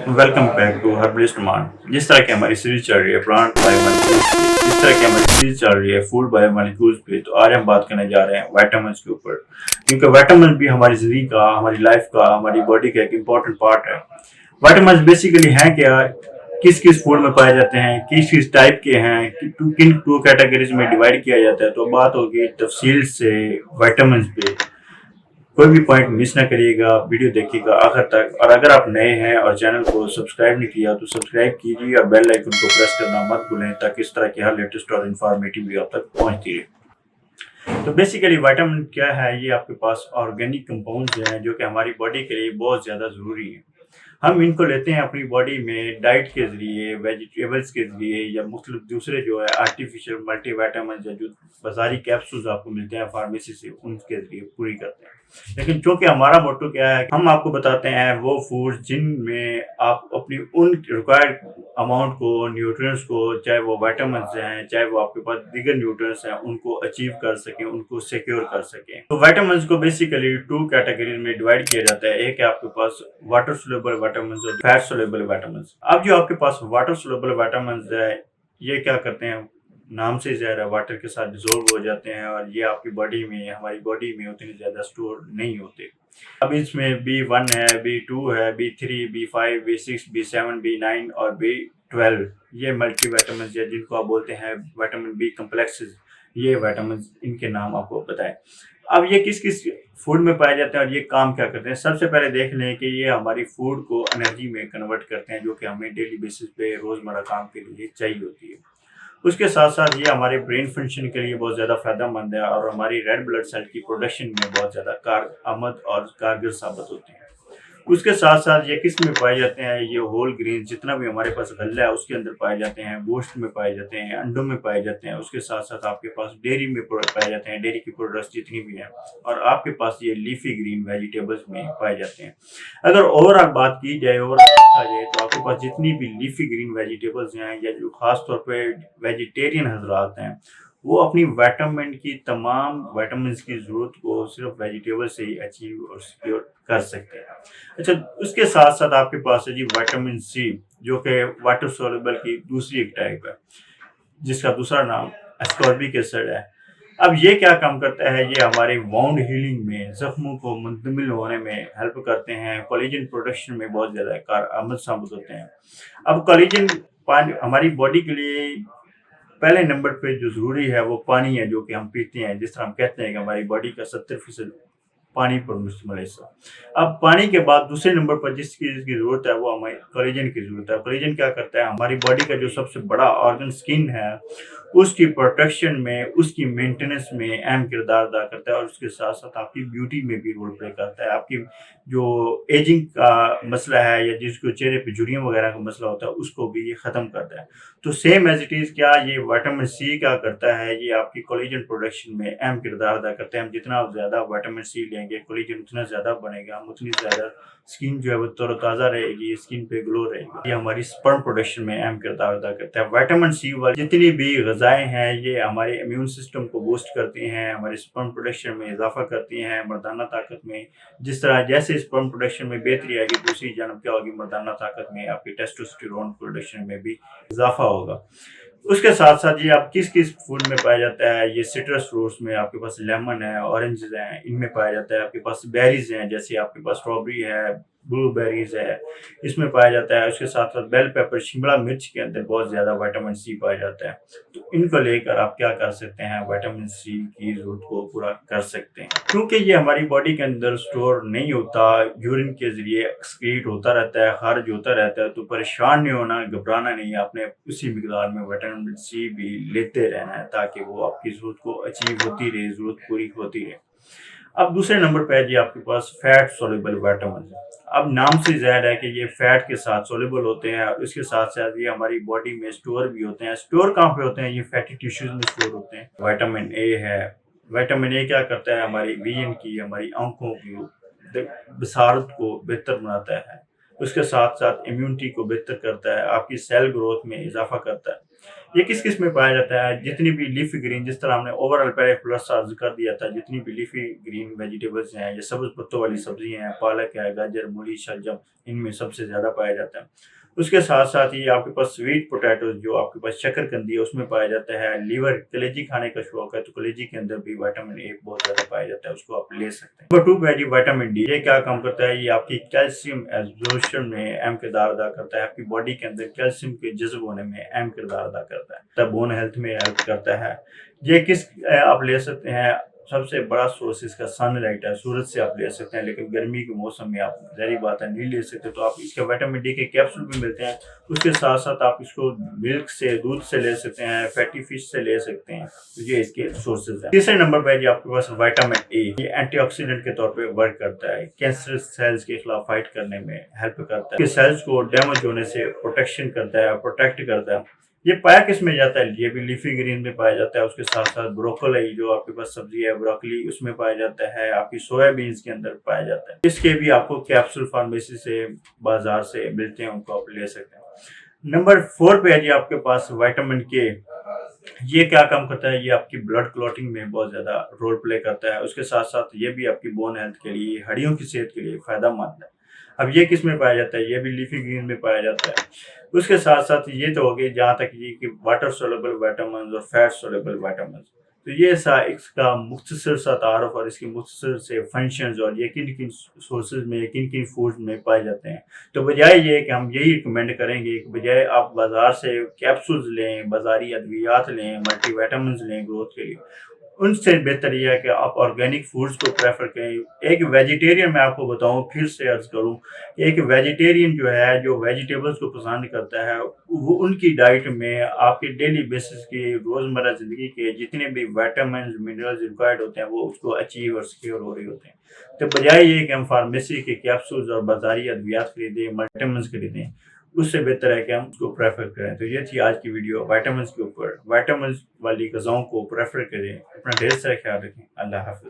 Welcome back to herbalist मान। जिस तरह की हमारी सीरीज चल रही है प्लांट बायोमोलिक्यूल्स पे, जिस तरह की हमारी सीरीज चल रही है फूड बायोमोलिक्यूल्स पे, तो आज हम बात करने जा रहे हैं विटामिन के ऊपर। क्योंकि विटामिन भी हमारी जिंदगी का, हमारी लाइफ का, हमारी बॉडी का एक इम्पोर्टेंट पार्ट है। विटामिन बेसिकली हैं क्या, किस किस फूड में पाए जाते हैं, किस किस टाइप के हैं, किन टू कैटेगरीज में डिवाइड किया जाता है, तो बात होगी तफसील से विटामिन पे। कोई भी पॉइंट मिस ना करिएगा, वीडियो देखिएगा आखिर तक। और अगर आप नए हैं और चैनल को सब्सक्राइब नहीं किया तो सब्सक्राइब कीजिए और बेल आइकन को प्रेस करना मत भूलें, ताकि इस तरह की हर लेटेस्ट और इन्फॉर्मेटिव वीडियो आप तक पहुंचती रहे। तो बेसिकली विटामिन क्या है, ये आपके पास ऑर्गेनिक कंपाउंड्स हैं जो कि हमारी बॉडी के लिए बहुत ज़्यादा ज़रूरी है। हम इनको लेते हैं अपनी बॉडी में डाइट के ज़रिए, वेजिटेबल्स के ज़रिए, या मुख्तलिफ दूसरे जो है आर्टिफिशियल मल्टीविटामिन या जो बाजारी कैप्सूल्स आपको मिलते हैं फार्मेसी से, उनके ज़रिए पूरी करते हैं। लेकिन चूंकि हमारा मोटो क्या है, हम आपको बताते हैं वो फूड जिनमें आप अपनी उन रिक्वायर्ड अमाउंट को, न्यूट्रिएंट्स को, चाहे वो विटामिन हैं, चाहे वो आपके पास दीगर न्यूट्रिएंट्स हैं, उनको अचीव कर सकें, उनको सिक्योर कर सकें। तो विटामिन को बेसिकली टू कैटेगरीज में डिवाइड किया जाता है। एक है आपके पास वाटर सोल्यूबल विटामिन और फैट सोल्यूबल विटामिन। अब जो आपके पास वाटर सोल्यूबल विटामिन है, ये क्या करते हैं, नाम से ज़्यादा वाटर के साथ डिजोल्व हो जाते हैं और ये आपकी बॉडी में, हमारी बॉडी में उतनी ज़्यादा स्टोर नहीं होते। अब इसमें B1 है, B2 है, B3, B5, B6, B7, B9 और B12, ये मल्टी विटामिन है जिनको आप बोलते हैं विटामिन बी कम्प्लेक्सेस। ये विटामिन, इनके नाम आपको बताएं। अब ये किस किस फूड में पाए जाते हैं और ये काम क्या करते हैं। सबसे पहले देख लें कि ये हमारी फूड को एनर्जी में कन्वर्ट करते हैं, जो कि हमें डेली बेसिस पे रोज़मर्रा काम के लिए चाहिए होती है। उसके साथ साथ ये हमारे ब्रेन फंक्शन के लिए बहुत ज़्यादा फायदेमंद है और हमारी रेड ब्लड सेल की प्रोडक्शन में बहुत ज़्यादा कारआमद और कारगर साबित होते हैं। उसके साथ साथ ये किस में पाए जाते हैं, ये होल ग्रेन जितना भी हमारे पास गल्ला है उसके अंदर पाए जाते हैं, गोश्त में पाए जाते हैं, अंडों में पाए जाते हैं। उसके साथ साथ आपके पास डेयरी में पाए जाते हैं, डेयरी की प्रोडक्ट्स जितनी भी हैं, और आपके पास ये लीफी ग्रीन वेजिटेबल्स में पाए जाते हैं। अगर ओवरऑल बात की जाए, ओवरऑल देखा जाए, तो आपके पास जितनी भी लीफी ग्रीन वेजिटेबल्स हैं, या जो खास तौर पे वेजिटेरियन हजरात हैं, वो अपनी विटामिन की तमाम विटामिन की ज़रूरत को सिर्फ वेजिटेबल से ही अचीव और सिक्योर कर सकते हैं। अच्छा, उसके साथ साथ आपके पास है जी विटामिन सी, जो कि वाटर सोल्यूबल की दूसरी एक टाइप है, जिसका दूसरा नाम एस्कॉर्बिक एसिड है। अब ये क्या काम करता है, ये हमारे वाउंड हीलिंग में, जख्मों को मुंतमिल होने में हेल्प करते हैं, कोलेजन प्रोडक्शन में बहुत ज़्यादा कारआमद साबित होते हैं। अब कोलेजन हमारी बॉडी के लिए पहले नंबर पे जो ज़रूरी है वो पानी है, जो कि हम पीते हैं। जिस तरह हम कहते हैं कि हमारी बॉडी का 70% पानी पर मुश्तमिल हिस्सा। अब पानी के बाद दूसरे नंबर पर जिस चीज़ की ज़रूरत है वो हमें कोलेजन की ज़रूरत है। कोलेजन क्या करता है, हमारी बॉडी का जो सबसे बड़ा ऑर्गन स्किन है, उसकी प्रोटेक्शन में, उसकी मेंटेनेंस में अहम किरदार अदा करता है, और उसके साथ साथ आपकी ब्यूटी में भी रोल प्ले करता है। आपकी जो एजिंग का मसला है, या जिसको चेहरे पे झुर्रियाँ वगैरह का मसला होता है, उसको भी ये ख़त्म करता है। तो सेम एज इट इज़ क्या ये विटामिन सी क्या करता है, ये आपकी कोलेजन प्रोडक्शन में अहम किरदार अदा करते हैं। हम जितना ज़्यादा विटामिन सी लेंगे, कोलेजन उतना ज़्यादा बनेगा, हम उतनी ज़्यादा स्किन जो है वो तरोताज़ा रहेगी, स्किन पे ग्लो रहेगी। ये हमारी स्पर्म प्रोडक्शन में अहम किरदार अदा करता है। विटामिन सी वाली जितनी भी ग़िज़ाएँ हैं, ये हमारे इम्यून सिस्टम को बूस्ट करती हैं, हमारे स्पर्म प्रोडक्शन में इज़ाफ़ा करती हैं, मर्दाना ताकत में। जिस तरह जैसे स्पर्म प्रोडक्शन में बेहतरी आएगी, दूसरी जानब क्या होगी, मर्दाना ताकत में, आपकी टेस्टोस्टेरोन प्रोडक्शन में भी इज़ाफ़ा होगा। उसके साथ साथ ये आप किस किस फूड में पाया जाता है, ये सिट्रस फ्रूट्स में आपके पास लेमन है, ऑरेंजेस हैं, इनमें पाया जाता है। आपके पास बेरीज हैं, जैसे आपके पास स्ट्रॉबेरी है, ब्लूबेरीज है, इसमें पाया जाता है। उसके साथ साथ बेल पेपर, शिमला मिर्च के अंदर बहुत ज़्यादा विटामिन सी पाया जाता है। तो इनको लेकर आप क्या कर सकते हैं, विटामिन सी की ज़रूरत को पूरा कर सकते हैं। क्योंकि ये हमारी बॉडी के अंदर स्टोर नहीं होता, यूरिन के ज़रिए एक्सक्रीट होता रहता है, खारिज होता रहता है, तो परेशान नहीं होना, घबराना नहीं है। आपने उसी मिकदार में विटामिन सी भी लेते रहना है, ताकि वो आपकी ज़रूरत को अचीव होती रहे, ज़रूरत पूरी होती रहे। अब दूसरे नंबर पे है जी आपके पास फैट सोल्यूबल विटामिन। अब नाम से ज़ाहिर है कि ये फैट के साथ सोल्यूबल होते हैं, और इसके साथ साथ ये हमारी बॉडी में स्टोर भी होते हैं। स्टोर कहाँ पे होते हैं, ये फैटी टिश्यूज में स्टोर होते हैं। विटामिन ए है, विटामिन ए क्या करता है, हमारी विजन की, हमारी आंखों की बसारत को बेहतर बनाता है। उसके साथ साथ इम्यूनिटी को बेहतर करता है, आपकी सेल ग्रोथ में इजाफा करता है। ये किस किस में पाया जाता है? जितनी भी लीफी ग्रीन, जिस तरह हमने ओवरऑल पहले प्लस अर्ज कर दिया था, जितनी भी लीफी ग्रीन वेजिटेबल्स हैं, ये सब्ज पत्तों वाली सब्जी हैं, पालक है, गाजर, मूली, शलजम, इनमें सबसे ज्यादा पाया जाता है। उसके साथ साथ ही आपके पास स्वीट पोटैटो, जो आपके पास शकरकंदी है, उसमें पाया जाता है। लीवर, कलेजी खाने का शौक है तो कलेजी के अंदर भी विटामिन ए बहुत ज्यादा पाया जाता है, उसको आप ले सकते हैं। नंबर 2 पे है जी विटामिन डी। ये क्या काम करता है? ये आपकी कैल्शियम एब्जॉर्प्शन में अहम किरदार अदा करता है। आपकी बॉडी के अंदर कैल्शियम के जज्ब होने में अहम किरदार अदा करता है, तब बोन हेल्थ में हेल्प करता है। ये किस आप ले सकते हैं? सबसे बड़ा सोर्स इसका सनलाइट है, सूरज से आप ले सकते हैं, लेकिन गर्मी के मौसम में आप ज़ाहिर बात है नहीं ले सकते, तो आप इसके विटामिन डी के कैप्सूल भी मिलते हैं। उसके साथ साथ आप इसको मिल्क से, दूध से ले सकते हैं, फैटी फिश से ले सकते हैं। तो ये इसके सोर्सेज हैं। तीसरे नंबर पर जी आपके पास विटामिन ए। ये एंटीऑक्सीडेंट के तौर पे वर्क करता है, कैंसर सेल्स के खिलाफ फाइट करने में हेल्प करता है, सेल्स को डैमेज होने से प्रोटेक्शन करता है, प्रोटेक्ट करता है। ये पाया किस में जाता है? ये भी लीफी ग्रीन में पाया जाता है। उसके साथ साथ ब्रोकोली, जो आपके पास सब्जी है ब्रोकोली, उसमें पाया जाता है। आपकी सोयाबीन्स के अंदर पाया जाता है। इसके भी आपको कैप्सूल फार्मेसी से, बाजार से मिलते हैं, उनको आप ले सकते हैं। नंबर 4 पे है जी आपके पास विटामिन के। ये क्या काम करता है? ये आपकी ब्लड क्लॉटिंग में बहुत ज्यादा रोल प्ले करता है। उसके साथ साथ ये भी आपकी बोन हेल्थ के लिए, हड्डियों की सेहत के लिए फायदेमंद है। अब ये किस में पाया जाता है? ये भी लीफी ग्रीन में पाया जाता है। उसके साथ साथ ये तो हो गई जहाँ तक ये कि वाटर सोलेबल विटामिन और फैट सोलेबल विटामिन। तो ये इसका मुख्तसर सा तारुफ और इसके मुख्तसर से फंक्शंस और ये किन किन सोर्सेज में, किन किन फूड में पाए जाते हैं। तो बजाय ये कि हम यही रिकमेंड करेंगे कि बजाय आप बाजार से कैप्सूल्स लें, बाजारी अद्वियात लें, मल्टीविटामिन लें ग्रोथ के लिए, उनसे बेहतर यह है कि आप ऑर्गेनिक फूड्स को प्रेफर करें। एक वेजिटेरियन, मैं आपको बताऊं, फिर से अर्ज करूं, एक वेजिटेरियन जो है, जो वेजिटेबल्स को पसंद करता है, वो उनकी डाइट में आपके डेली बेसिस की रोजमर्रा जिंदगी के जितने भी विटामिन मिनरल्स रिक्वायर्ड होते हैं, वो उसको अचीव और सिक्योर हो रहे होते हैं। तो बजाय ये कि हम फार्मेसी के कैप्सूल्स और बाजारी अद्वियात खरीदें, मल्टीविटामिन खरीदें, उससे बेहतर है कि हम उसको प्रेफर करें। तो ये थी आज की वीडियो विटामिन के ऊपर। विटामिन वाली ग़िज़ाओं को प्रेफर करें। अपना ढेर सारा ख्याल रखें। अल्लाह हाफ़िज़।